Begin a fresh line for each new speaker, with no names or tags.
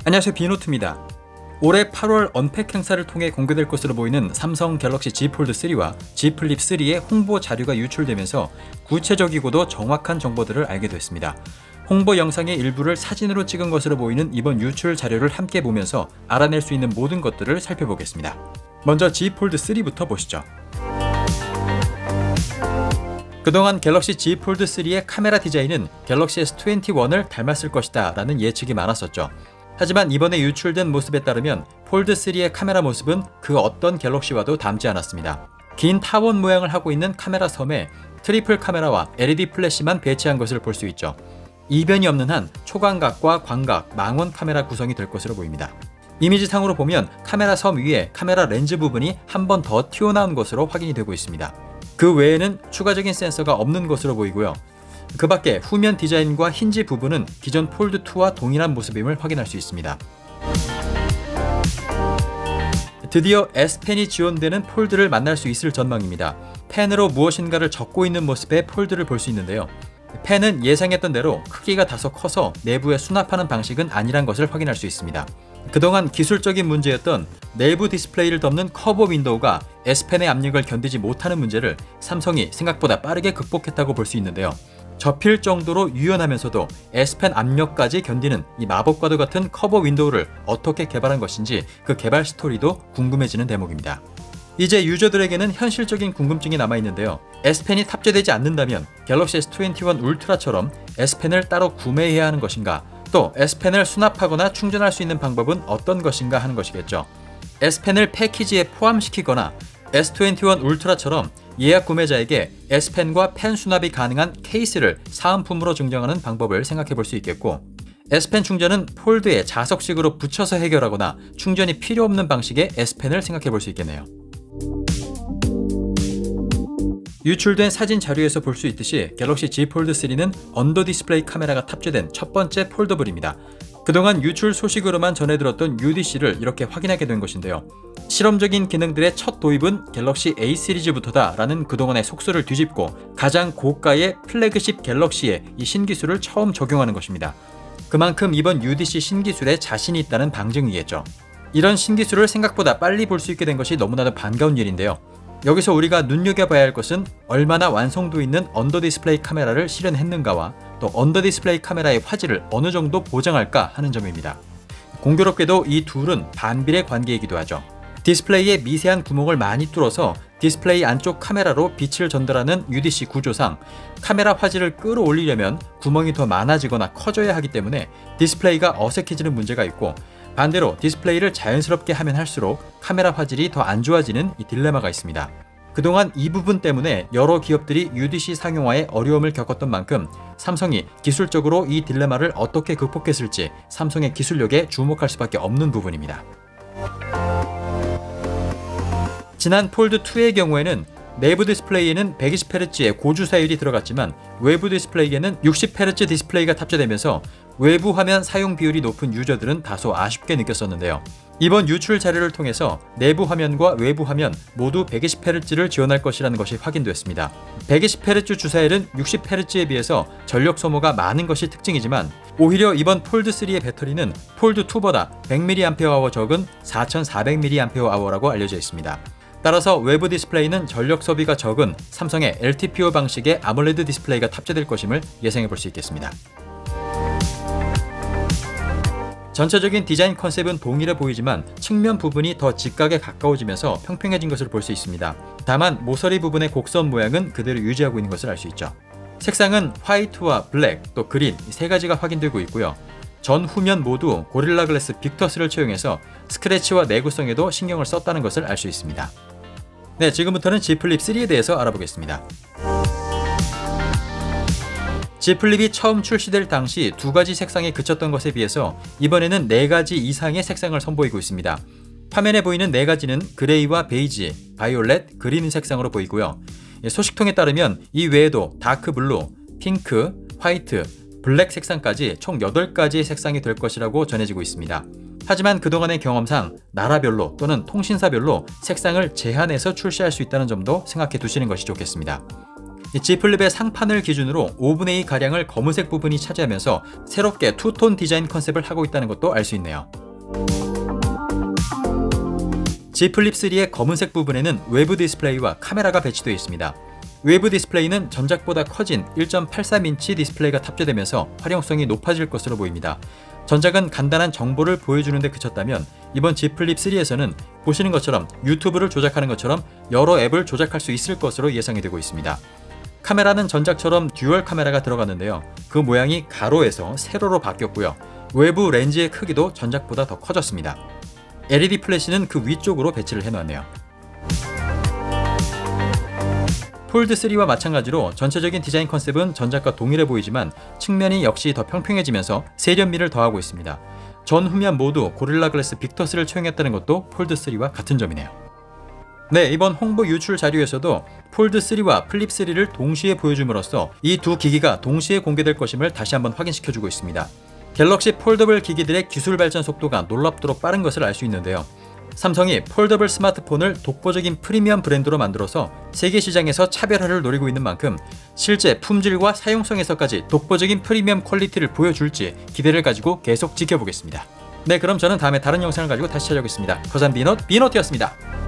안녕하세요, 비노트입니다. 올해 8월 언팩 행사를 통해 공개될 것으로 보이는 삼성 갤럭시 Z 폴드 3와 Z 플립 3의 홍보 자료가 유출되면서 구체적이고도 정확한 정보들을 알게 됐습니다. 홍보 영상의 일부를 사진으로 찍은 것으로 보이는 이번 유출 자료를 함께 보면서 알아낼 수 있는 모든 것들을 살펴보겠습니다. 먼저 Z 폴드 3부터 보시죠. 그동안 갤럭시 Z 폴드 3의 카메라 디자인은 갤럭시 S21을 닮았을 것이다 라는 예측이 많았었죠. 하지만 이번에 유출된 모습에 따르면 폴드3의 카메라 모습은 그 어떤 갤럭시와도 닮지 않았습니다. 긴 타원 모양을 하고 있는 카메라 섬에 트리플 카메라와 LED 플래시만 배치한 것을 볼 수 있죠. 이변이 없는 한 초광각과 광각, 망원 카메라 구성이 될 것으로 보입니다. 이미지상으로 보면 카메라 섬 위에 카메라 렌즈 부분이 한 번 더 튀어나온 것으로 확인이 되고 있습니다. 그 외에는 추가적인 센서가 없는 것으로 보이고요. 그 밖에 후면 디자인과 힌지 부분은 기존 폴드2와 동일한 모습임을 확인할 수 있습니다. 드디어 S펜이 지원되는 폴드를 만날 수 있을 전망입니다. 펜으로 무엇인가를 적고 있는 모습의 폴드를 볼 수 있는데요. 펜은 예상했던 대로 크기가 다소 커서 내부에 수납하는 방식은 아니란 것을 확인할 수 있습니다. 그동안 기술적인 문제였던 내부 디스플레이를 덮는 커버 윈도우가 S펜의 압력을 견디지 못하는 문제를 삼성이 생각보다 빠르게 극복했다고 볼 수 있는데요. 접힐 정도로 유연하면서도 S펜 압력까지 견디는 이 마법과도 같은 커버 윈도우를 어떻게 개발한 것인지 그 개발 스토리도 궁금해지는 대목입니다. 이제 유저들에게는 현실적인 궁금증이 남아있는데요. S펜이 탑재되지 않는다면 갤럭시 S21 울트라처럼 S펜을 따로 구매해야 하는 것인가, 또 S펜을 수납하거나 충전할 수 있는 방법은 어떤 것인가 하는 것이겠죠. S펜을 패키지에 포함시키거나 S21 울트라처럼 예약 구매자에게 S펜과 펜 수납이 가능한 케이스를 사은품으로 증정하는 방법을 생각해 볼 수 있겠고, S펜 충전은 폴드에 자석식으로 붙여서 해결하거나 충전이 필요 없는 방식의 S펜을 생각해 볼 수 있겠네요. 유출된 사진 자료에서 볼 수 있듯이 갤럭시 Z 폴드 3는 언더 디스플레이 카메라가 탑재된 첫 번째 폴더블입니다. 그동안 유출 소식으로만 전해들었던 UDC를 이렇게 확인하게 된 것인데요. 실험적인 기능들의 첫 도입은 갤럭시 A 시리즈부터다 라는 그동안의 속설을 뒤집고 가장 고가의 플래그십 갤럭시에 이 신기술을 처음 적용하는 것입니다. 그만큼 이번 UDC 신기술에 자신이 있다는 방증이겠죠. 이런 신기술을 생각보다 빨리 볼 수 있게 된 것이 너무나도 반가운 일인데요. 여기서 우리가 눈여겨봐야 할 것은 얼마나 완성도 있는 언더 디스플레이 카메라를 실현했는가와 또 언더 디스플레이 카메라의 화질을 어느 정도 보장할까 하는 점입니다. 공교롭게도 이 둘은 반비례 관계이기도 하죠. 디스플레이에 미세한 구멍을 많이 뚫어서 디스플레이 안쪽 카메라로 빛을 전달하는 UDC 구조상 카메라 화질을 끌어올리려면 구멍이 더 많아지거나 커져야 하기 때문에 디스플레이가 어색해지는 문제가 있고, 반대로 디스플레이를 자연스럽게 하면 할수록 카메라 화질이 더 안 좋아지는 이 딜레마가 있습니다. 그동안 이 부분 때문에 여러 기업들이 UDC 상용화에 어려움을 겪었던 만큼 삼성이 기술적으로 이 딜레마를 어떻게 극복했을지 삼성의 기술력에 주목할 수밖에 없는 부분입니다. 지난 폴드2의 경우에는 내부 디스플레이에는 120Hz의 고주사율이 들어갔지만 외부 디스플레이에는 60Hz 디스플레이가 탑재되면서 외부 화면 사용 비율이 높은 유저들은 다소 아쉽게 느꼈었는데요. 이번 유출 자료를 통해서 내부 화면과 외부 화면 모두 120Hz를 지원할 것이라는 것이 확인됐습니다. 120Hz 주사율은 60Hz에 비해서 전력 소모가 많은 것이 특징이지만 오히려 이번 폴드3의 배터리는 폴드2보다 100mAh 적은 4400mAh라고 알려져 있습니다. 따라서 외부 디스플레이는 전력 소비가 적은 삼성의 LTPO 방식의 아몰레드 디스플레이가 탑재될 것임을 예상해 볼 수 있겠습니다. 전체적인 디자인 컨셉은 동일해 보이지만 측면 부분이 더 직각에 가까워지면서 평평해진 것을 볼 수 있습니다. 다만 모서리 부분의 곡선 모양은 그대로 유지하고 있는 것을 알 수 있죠. 색상은 화이트와 블랙, 또 그린 이 세 가지가 확인되고 있고요. 전 후면 모두 고릴라 글래스 빅터스를 채용해서 스크래치와 내구성에도 신경을 썼다는 것을 알 수 있습니다. 네, 지금부터는 Z 플립 3에 대해서 알아보겠습니다. Z 플립이 처음 출시될 당시 두 가지 색상에 그쳤던 것에 비해서 이번에는 4가지 이상의 색상을 선보이고 있습니다. 화면에 보이는 4가지는 그레이와 베이지, 바이올렛, 그린 색상으로 보이고요. 소식통에 따르면 이 외에도 다크 블루, 핑크, 화이트, 블랙 색상까지 총 8가지의 색상이 될 것이라고 전해지고 있습니다. 하지만 그동안의 경험상 나라별로 또는 통신사별로 색상을 제한해서 출시할 수 있다는 점도 생각해 두시는 것이 좋겠습니다. G 플립의 상판을 기준으로 5분의 2 가량을 검은색 부분이 차지하면서 새롭게 투톤 디자인 컨셉을 하고 있다는 것도 알 수 있네요. G 플립 3의 검은색 부분에는 외부 디스플레이와 카메라가 배치되어 있습니다. 외부 디스플레이는 전작보다 커진 1.83인치 디스플레이가 탑재되면서 활용성이 높아질 것으로 보입니다. 전작은 간단한 정보를 보여주는 데 그쳤다면 이번 G 플립 3에서는 보시는 것처럼 유튜브를 조작하는 것처럼 여러 앱을 조작할 수 있을 것으로 예상이 되고 있습니다. 카메라는 전작처럼 듀얼 카메라가 들어갔는데요. 그 모양이 가로에서 세로로 바뀌었고요. 외부 렌즈의 크기도 전작보다 더 커졌습니다. LED 플래시는 그 위쪽으로 배치를 해놨네요. 폴드3와 마찬가지로 전체적인 디자인 컨셉은 전작과 동일해 보이지만 측면이 역시 더 평평해지면서 세련미를 더하고 있습니다. 전 후면 모두 고릴라 글래스 빅터스를 채용했다는 것도 폴드3와 같은 점이네요. 네, 이번 홍보 유출 자료에서도 폴드3와 플립3를 동시에 보여줌으로써 이 두 기기가 동시에 공개될 것임을 다시 한번 확인시켜주고 있습니다. 갤럭시 폴더블 기기들의 기술 발전 속도가 놀랍도록 빠른 것을 알 수 있는데요. 삼성이 폴더블 스마트폰을 독보적인 프리미엄 브랜드로 만들어서 세계 시장에서 차별화를 노리고 있는 만큼 실제 품질과 사용성에서까지 독보적인 프리미엄 퀄리티를 보여줄지 기대를 가지고 계속 지켜보겠습니다. 네, 그럼 저는 다음에 다른 영상을 가지고 다시 찾아오겠습니다. 거산 비넛, 비넛이었습니다.